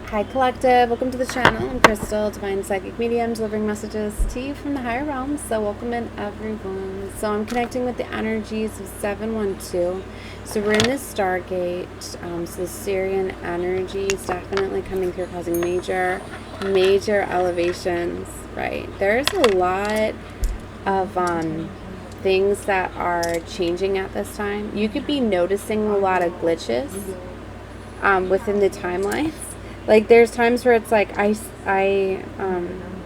Hi Collective, welcome to the channel. I'm Crystal, Divine Psychic Medium, delivering messages to you from the higher realms. So welcome in everyone. So I'm connecting with the energies of 712. So we're in this Stargate. So the Syrian energy is definitely coming through, causing major elevations, right? There's a lot of things that are changing at this time. You could be noticing a lot of glitches within the timelines. Like, there's times where it's like I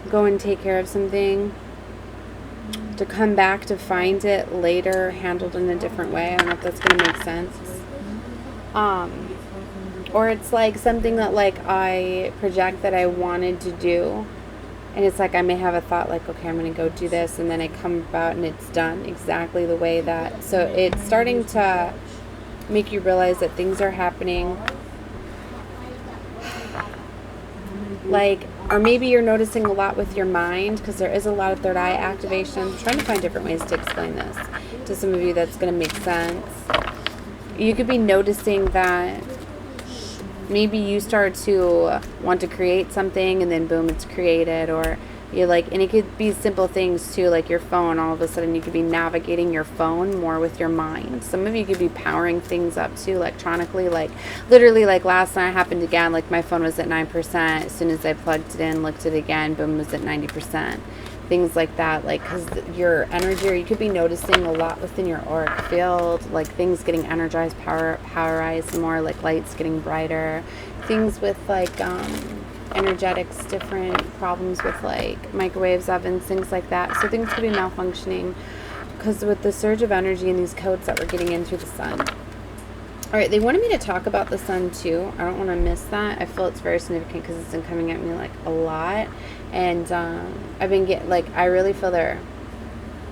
go and take care of something to come back to find it later handled in a different way. I don't know if that's going to make sense. Or it's like something that like I project that I wanted to do, and it's like I may have a thought like, okay, I'm going to go do this, and then I come about and it's done exactly the way that. So it's starting to make you realize that things are happening. Like, or maybe you're noticing a lot with your mind, because there is a lot of third eye activation. I'm trying to find different ways to explain this to some of you that's going to make sense. You could be noticing that maybe you start to want to create something and then boom, it's created. Or you're like, and it could be simple things too, like your phone. All of a sudden you could be navigating your phone more with your mind. Some of you could be powering things up too electronically, like literally, like last night happened again, like my phone was at 9%. As soon as I plugged it in, looked at it again, boom, was at 90%. Things like that, like, because your energy, or you could be noticing a lot within your auric field, like things getting energized, powerized more, like lights getting brighter, things with like energetics, different problems with like microwaves, ovens, things like that. So things could be malfunctioning because with the surge of energy and these codes that we're getting in through the sun. All right, they wanted me to talk about the sun too. I don't want to miss that. I feel it's very significant because it's been coming at me like a lot. And I've been getting, like, I really feel there.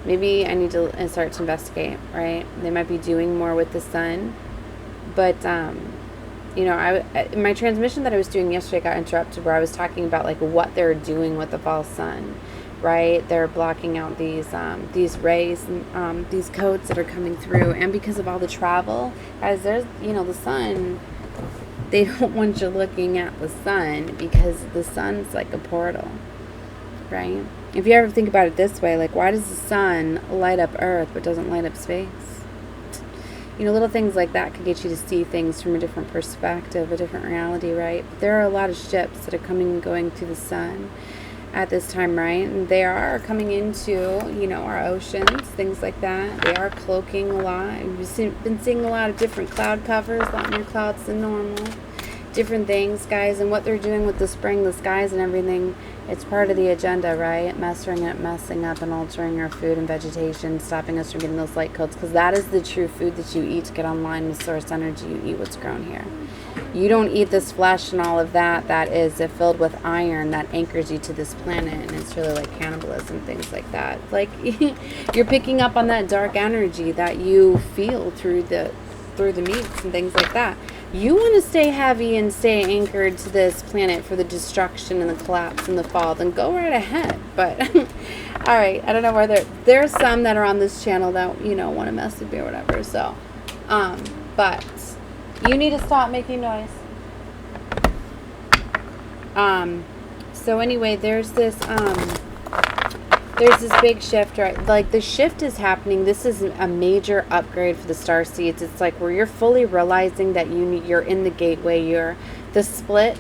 Maybe I need to start to investigate, right? They might be doing more with the sun. But, you know, my transmission that I was doing yesterday got interrupted where I was talking about, like, what they're doing with the false sun, right? They're blocking out these rays, these codes that are coming through. And because of all the travel, guys, there's, you know, the sun, they don't want you looking at the sun because the sun's like a portal, right? If you ever think about it this way, like, why does the sun light up Earth but doesn't light up space? You know, little things like that could get you to see things from a different perspective, a different reality, right? But there are a lot of ships that are coming and going through the sun at this time, right? And they are coming into, you know, our oceans, things like that. They are cloaking a lot. We've been seeing a lot of different cloud covers, a lot more clouds than normal. Different things, guys. And what they're doing with the spring, the skies and everything, it's part of the agenda, right? Messing up and altering our food and vegetation, stopping us from getting those light codes, because that is the true food that you eat to get online with source energy. You eat what's grown here. You don't eat this flesh and all of that. That is filled with iron that anchors you to this planet, and it's really like cannibalism, things like that. Like, you're picking up on that dark energy that you feel through the meats and things like that. You want to stay heavy and stay anchored to this planet for the destruction and the collapse and the fall, then go right ahead. But all right, I don't know whether there's some that are on this channel that, you know, want to mess with me or whatever. So, but you need to stop making noise. So anyway, there's this big shift, right? Like, the shift is happening. This is a major upgrade for the starseeds. It's like where you're fully realizing that you're in the gateway. The split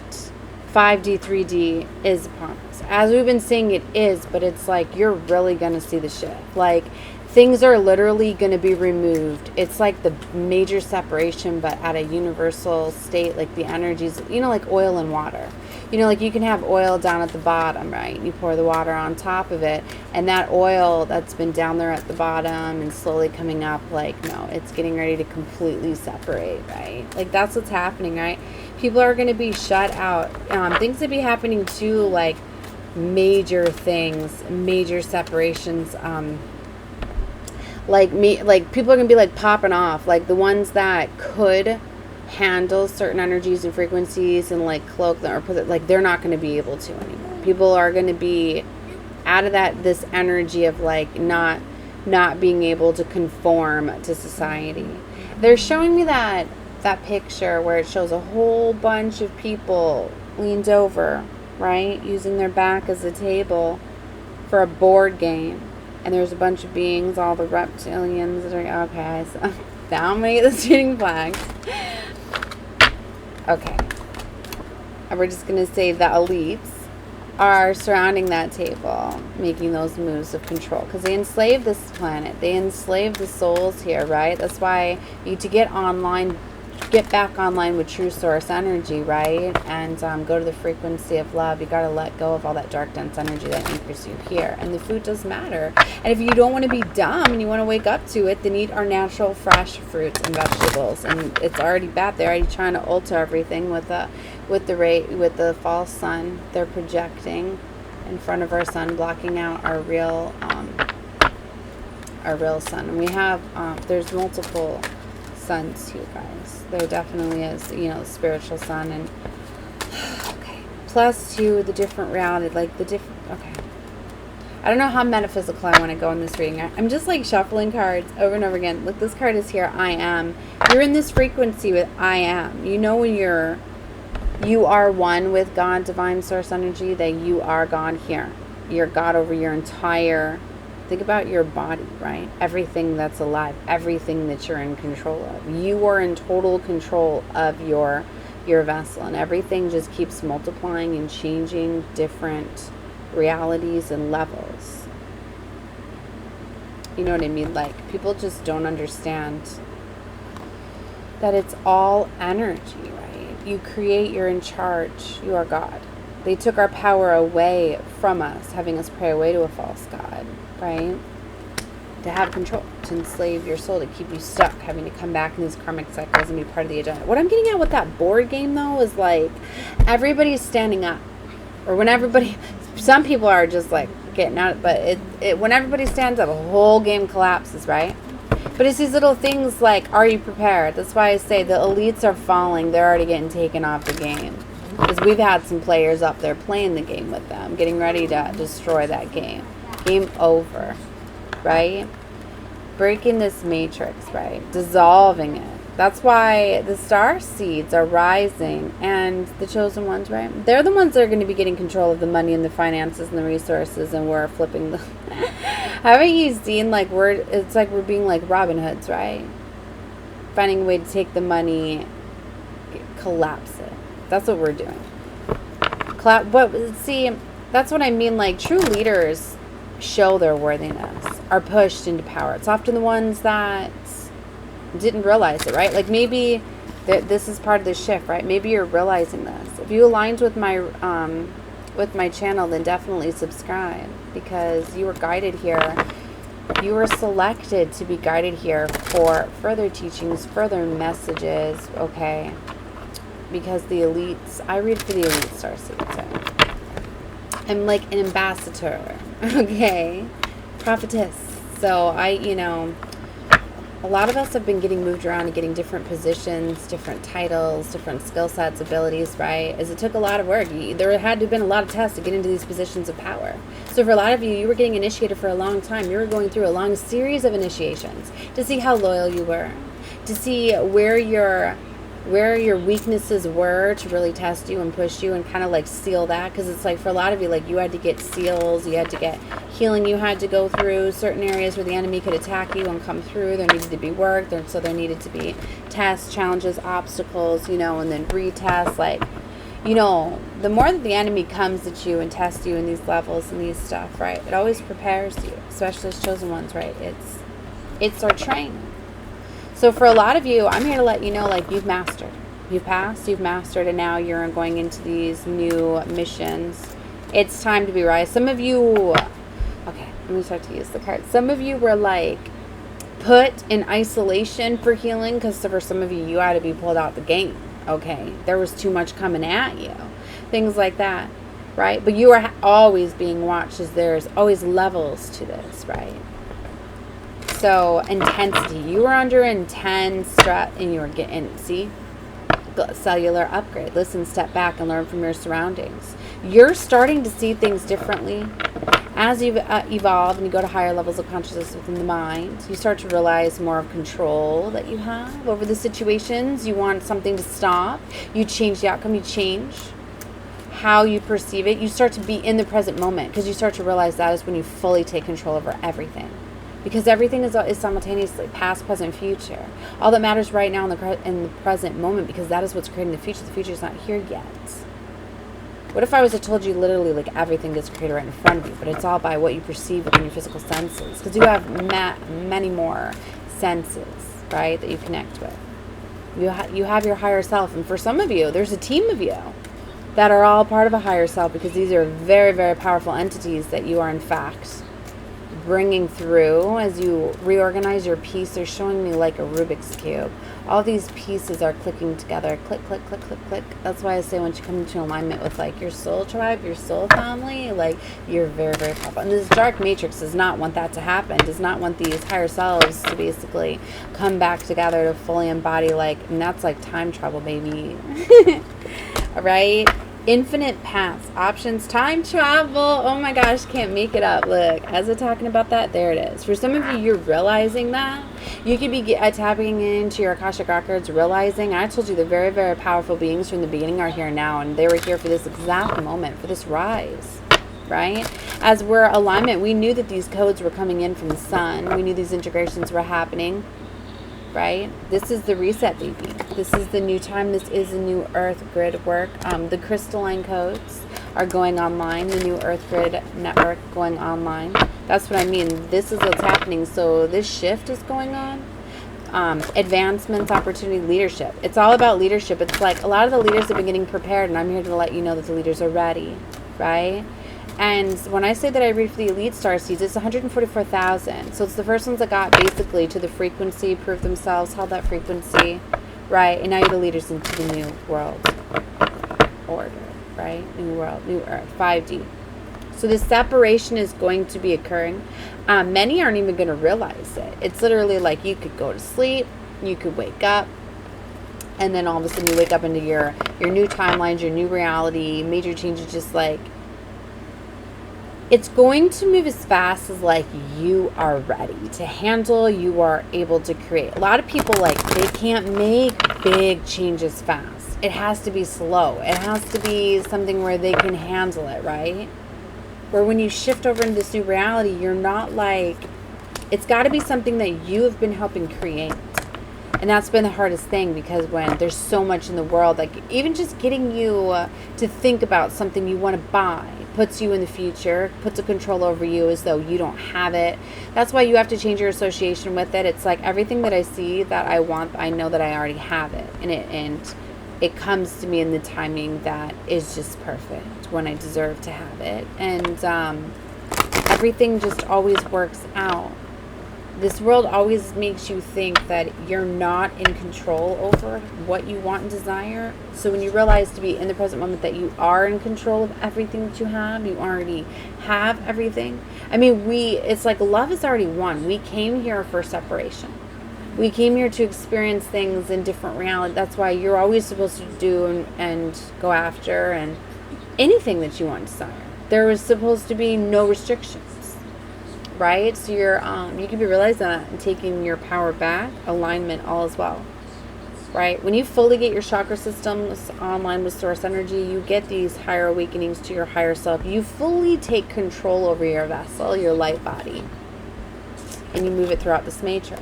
5D, 3D is upon us. As we've been saying, it is, but it's like you're really going to see the shift. Like, things are literally going to be removed. It's like the major separation, but at a universal state, like the energies, you know, like oil and water. You know, like you can have oil down at the bottom, right? You pour the water on top of it, and that oil that's been down there at the bottom and slowly coming up, like, no, it's getting ready to completely separate, right? Like, that's what's happening, right? People are going to be shut out. Things that be happening too, like major things, major separations, like people are gonna be like popping off, like the ones that could handle certain energies and frequencies and like cloak them or put it, like, they're not going to be able to anymore. People are going to be out of this energy of like not being able to conform to society. They're showing me that picture where it shows a whole bunch of people leaned over, right? Using their back as a table for a board game. And there's a bunch of beings, all the reptilians that are, okay, so now I'm going to get the shooting flags. Okay. And we're just going to say the elites are surrounding that table, making those moves of control. Because they enslave this planet. They enslave the souls here, right? That's why you need to get back online with true source energy, right? And go to the frequency of love. You got to let go of all that dark, dense energy that anchors you here. And the food does matter. And if you don't want to be dumb and you want to wake up to it, then eat our natural, fresh fruits and vegetables. And it's already bad. They're already trying to alter everything with the false sun. They're projecting in front of our sun, blocking out our real sun. And we have there's multiple suns to you guys. There definitely is, spiritual sun, and okay. Plus to the different reality, like the different, okay. I don't know how metaphysical I want to go in this reading. I'm just like shuffling cards over and over again. Look, this card is here, I am. You're in this frequency with I am. You know when you are one with God, divine source energy, that you are God here. You're God over your entire, think about your body, right? Everything that's alive, everything that you're in control of. You are in total control of your vessel, and everything just keeps multiplying and changing different realities and levels. You know what I mean? Like, people just don't understand that it's all energy, right? You create, you're in charge, you are God. They took our power away from us, having us pray away to a false god, right? To have control, to enslave your soul, to keep you stuck, having to come back in these karmic cycles and be part of the agenda. What I'm getting at with that board game, though, is like everybody's standing up, or when everybody, some people are just like getting out, but when everybody stands up, a whole game collapses, right? But it's these little things like, are you prepared? That's why I say the elites are falling. They're already getting taken off the game. Because we've had some players up there playing the game with them, getting ready to destroy that game. Game over, right? Breaking this matrix, right? Dissolving it. That's why the starseeds are rising, and the chosen ones, right? They're the ones that are going to be getting control of the money and the finances and the resources, and we're flipping the... Haven't you seen, like, it's like we're being like Robin Hoods, right? Finding a way to take the money, collapse it. That's what we're doing. But see, that's what I mean. Like, true leaders show their worthiness, are pushed into power. It's often the ones that didn't realize it, right? Like, maybe this is part of the shift, right? Maybe you're realizing this. If you aligned with my channel, then definitely subscribe, because you were guided here. You were selected to be guided here for further teachings, further messages, okay? Because the elites, I read for the elite starseeds. So I'm like an ambassador, okay? Prophetess. So a lot of us have been getting moved around and getting different positions, different titles, different skill sets, abilities, right? As it took a lot of work. There had to have been a lot of tests to get into these positions of power. So for a lot of you, you were getting initiated for a long time. You were going through a long series of initiations to see how loyal you were, to see where your weaknesses were, to really test you and push you and kind of like seal that. Because it's like, for a lot of you, like, you had to get seals, you had to get healing, you had to go through certain areas where the enemy could attack you and come through. There needed to be work, so there needed to be tests, challenges, obstacles, and then retests. Like, the more that the enemy comes at you and tests you in these levels and these stuff, right, it always prepares you, especially as chosen ones, right? It's our training. So for a lot of you, I'm here to let you know, like, you've mastered. You've passed, you've mastered, and now you're going into these new missions. It's time to be right. Some of you, okay, let me start to use the card. Some of you were, like, put in isolation for healing, because for some of you, you had to be pulled out the game, okay? There was too much coming at you. Things like that, right? But you are always being watched, as there's always levels to this, right? So intensity, you were under intense stress, and you were getting, see, cellular upgrade. Listen, step back and learn from your surroundings. You're starting to see things differently as you evolve and you go to higher levels of consciousness within the mind. You start to realize more of control that you have over the situations. You want something to stop, you change the outcome, you change. how you perceive it, you start to be in the present moment, because you start to realize that is when you fully take control over everything. Because everything is simultaneously past, present, future. All that matters right now in the present moment, because that is what's creating the future. The future is not here yet. What if I was to told you literally like everything gets created right in front of you, but it's all by what you perceive within your physical senses? Because you have many more senses, right, that you connect with. You have your higher self, and for some of you, there's a team of you that are all part of a higher self, because these are very, very powerful entities that you are in fact bringing through as you reorganize your piece. They're showing me like a Rubik's Cube. All these pieces are clicking together. Click, click, click, click, click. That's why I say once you come into alignment with like your soul tribe, your soul family, like you're very, very powerful. And this dark matrix does not want that to happen. Does not want these higher selves to basically come back together to fully embody, like, and that's like time travel, baby. Right? Infinite paths, options, time travel. Oh my gosh, can't make it up. Look, as we're talking about that, there it is. For some of you, you're realizing that. You could be tapping into your Akashic records, realizing, I told you the very, very powerful beings from the beginning are here now, and they were here for this exact moment, for this rise, right? As we're alignment, we knew that these codes were coming in from the sun. We knew these integrations were happening. Right? This is the reset, baby. This is the new time. This is a new earth grid work. The crystalline codes are going online. The new earth grid network going online. That's what I mean. This is what's happening. So this shift is going on. Advancements, opportunity, leadership. It's all about leadership. It's like a lot of the leaders have been getting prepared, and I'm here to let you know that the leaders are ready. Right? And when I say that I read for the elite starseeds, it's 144,000. So it's the first ones that got basically to the frequency, proved themselves, held that frequency, right? And now you're the leaders into the new world order, right? New world, new earth, 5D. So this separation is going to be occurring. Many aren't even going to realize it. It's literally like you could go to sleep, you could wake up, and then all of a sudden you wake up into your new timelines, your new reality, major changes, just like, it's going to move as fast as like you are ready to handle, you are able to create. A lot of people, like, they can't make big changes fast. It has to be slow. It has to be something where they can handle it, right? Where when you shift over into this new reality, you're not like, it's got to be something that you have been helping create. And that's been the hardest thing, because when there's so much in the world, like even just getting you to think about something you want to buy puts you in the future, puts a control over you as though you don't have it. That's why you have to change your association with it. It's like everything that I see that I want, I know that I already have it. And it comes to me in the timing that is just perfect, when I deserve to have it. And everything just always works out. This world always makes you think that you're not in control over what you want and desire. So when you realize to be in the present moment that you are in control of everything that you have, you already have everything. I mean, it's like love is already won. We came here for separation. We came here to experience things in different reality. That's why you're always supposed to do and go after and anything that you want and desire. There was supposed to be no restrictions. Right? So you can be realizing that and taking your power back, alignment, all as well. Right? When you fully get your chakra systems online with source energy, you get these higher awakenings to your higher self. You fully take control over your vessel, your light body, and you move it throughout this matrix.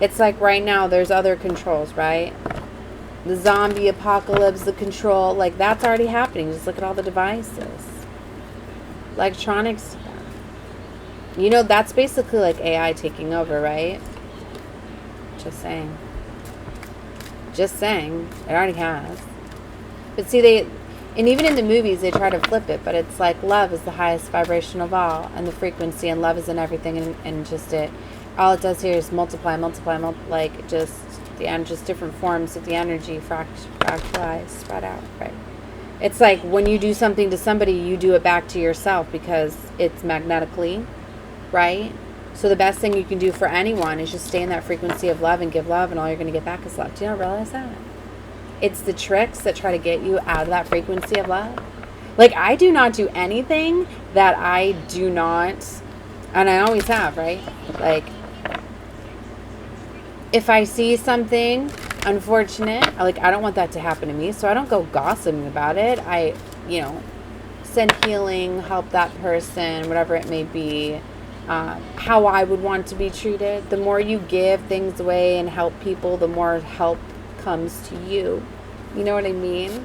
It's like right now there's other controls, right? The zombie apocalypse, the control, like that's already happening. Just look at all the devices. Electronics. You know, that's basically like AI taking over, right? Just saying. Just saying. It already has. But see, and even in the movies, they try to flip it, but it's like love is the highest vibration of all, and the frequency, and love is in everything, and just all it does here is multiply, like just different forms of the energy, fractalized, spread out, right? It's like when you do something to somebody, you do it back to yourself, because it's magnetically, right? So the best thing you can do for anyone is just stay in that frequency of love and give love, and all you're going to get back is love. Do you not realize that? It's the tricks that try to get you out of that frequency of love. Like, I do not do anything that I do not, and I always have, right? Like, if I see something unfortunate. Like, I don't want that to happen to me, so I don't go gossiping about it. I, you know, send healing, help that person, whatever it may be, how I would want to be treated. The more you give things away and help people, the more help comes to you. You know what I mean?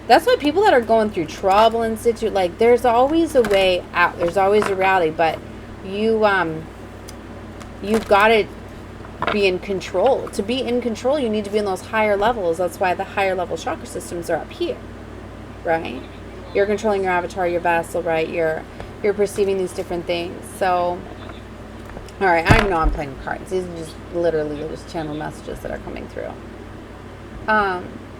That's why people that are going through trouble and like, there's always a way out. There's always a reality, but you've got to be in control. To be in control, you need to be in those higher levels. That's why the higher level chakra systems are up here, right? You're controlling your avatar, your vessel, right? You're perceiving these different things. So, all right, I know I'm playing cards. These are just literally just channel messages that are coming through.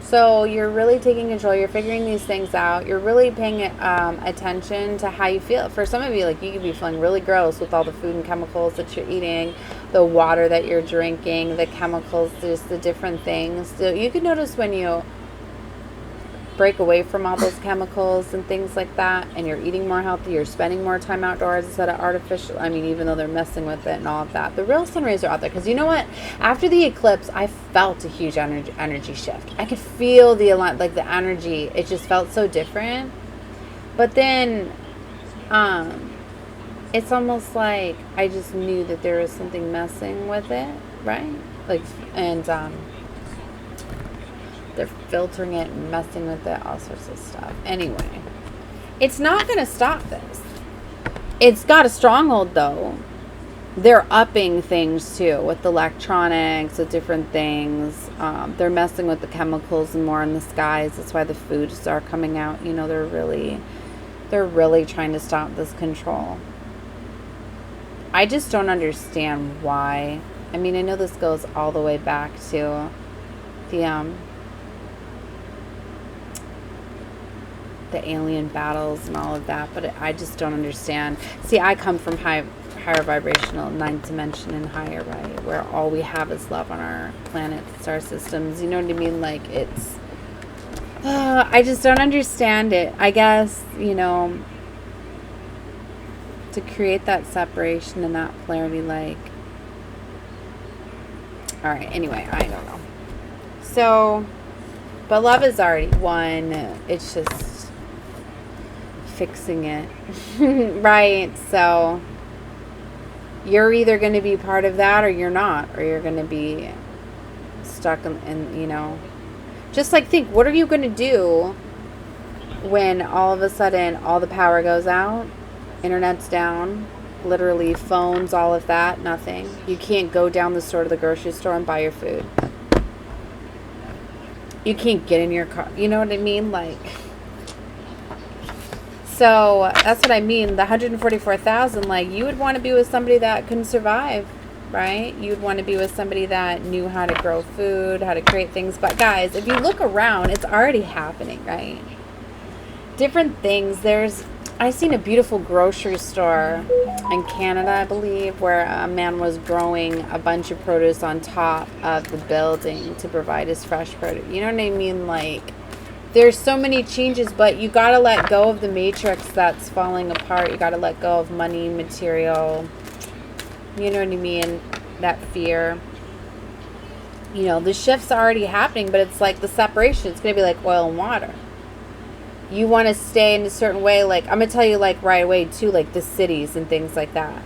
So you're really taking control. You're figuring these things out. You're really paying attention to how you feel. For some of you, like, you could be feeling really gross with all the food and chemicals that you're eating, the water that you're drinking, the chemicals, just the different things. So you could notice when you break away from all those chemicals and things like that, and you're eating more healthy, you're spending more time outdoors instead of artificial. I mean, even though they're messing with it and all of that, the real sun rays are out there. Because you know what? After the eclipse, I felt a huge energy shift. I could feel the energy. It just felt so different. But then, it's almost like I just knew that there was something messing with it, right? Like, and they're filtering it and messing with it, all sorts of stuff. Anyway, it's not going to stop this. It's got a stronghold, though. They're upping things, too, with the electronics, with different things. They're messing with the chemicals and more in the skies. That's why the foods are coming out. You know, they're really trying to stop this control. I just don't understand why. I mean, I know this goes all the way back to the alien battles and all of that, but I just don't understand. See, I come from higher vibrational, ninth dimension and higher, right, where all we have is love on our planet, star systems. You know what I mean? Like, it's I just don't understand it. I guess, you know, to create that separation and that polarity, like, all right, anyway, I don't know. So, but love is already won. It's just fixing it. Right? So you're either going to be part of that or you're not, or you're going to be stuck in, you know, just like, think, what are you going to do when all of a sudden all the power goes out, internet's down, literally phones, all of that, nothing. You can't go down the store to the grocery store and buy your food. You can't get in your car. You know what I mean? Like, so that's what I mean. The 144,000, like, you would want to be with somebody that can survive, right? You would want to be with somebody that knew how to grow food, how to create things. But guys, if you look around, it's already happening, right? Different things. I seen a beautiful grocery store in Canada, I believe, where a man was growing a bunch of produce on top of the building to provide his fresh produce. You know what I mean? Like, there's so many changes, but you got to let go of the matrix that's falling apart. You got to let go of money, material, you know what I mean? That fear. You know, the shift's already happening, but it's like the separation. It's going to be like oil and water. You want to stay in a certain way. Like, I'm going to tell you, like, right away, too, like the cities and things like that.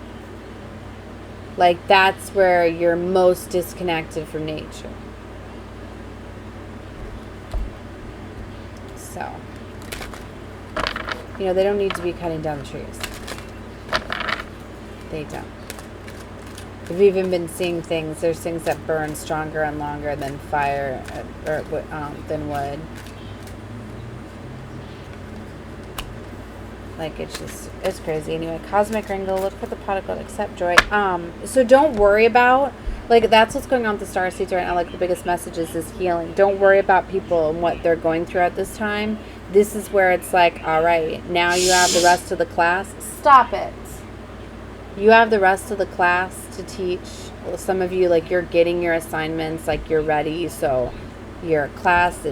Like, that's where you're most disconnected from nature. So, you know, they don't need to be cutting down the trees. They don't. We've even been seeing things. There's things that burn stronger and longer than fire, or than wood. Like, it's crazy. Anyway, cosmic wrangle, look for the pot of gold, accept joy. So don't worry about, like, that's what's going on with the starseeds right now. Like, the biggest message is healing. Don't worry about people and what they're going through at this time. This is where it's like, all right, now you have the rest of the class. Stop it. You have the rest of the class to teach. Well, some of you, like, you're getting your assignments, like, you're ready. So your class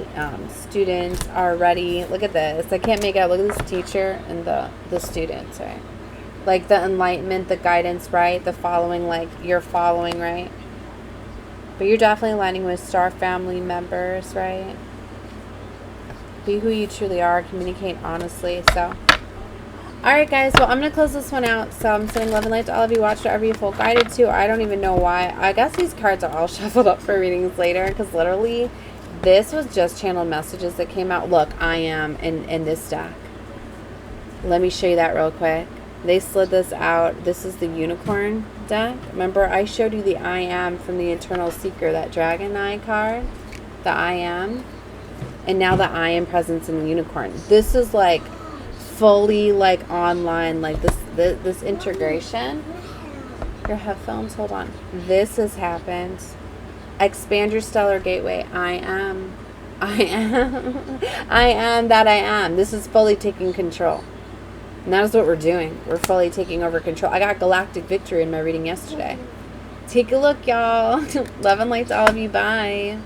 students are ready. Look at this. I can't make out. Look at this teacher and the students, right? Like, the enlightenment, the guidance, right? The following, like, you're following, right? But you're definitely aligning with star family members, right? Be who you truly are. Communicate honestly. So, alright, guys. Well, I'm going to close this one out. So, I'm sending love and light to all of you. Watch whatever you feel guided to. I don't even know why. I guess these cards are all shuffled up for readings later. Because literally, this was just channeled messages that came out. Look, I am in this deck. Let me show you that real quick. They slid this out. This is the unicorn deck. Remember, I showed you the I am from the Eternal Seeker, that dragon eye card. The I am. And now the I am presence in the unicorn. This is like fully like online, like this integration. Your headphones, hold on. This has happened. Expand your stellar gateway. I am. I am that I am. This is fully taking control. And that is what we're doing. We're fully taking over control. I got galactic victory in my reading yesterday. Take a look, y'all. Love and light to all of you. Bye.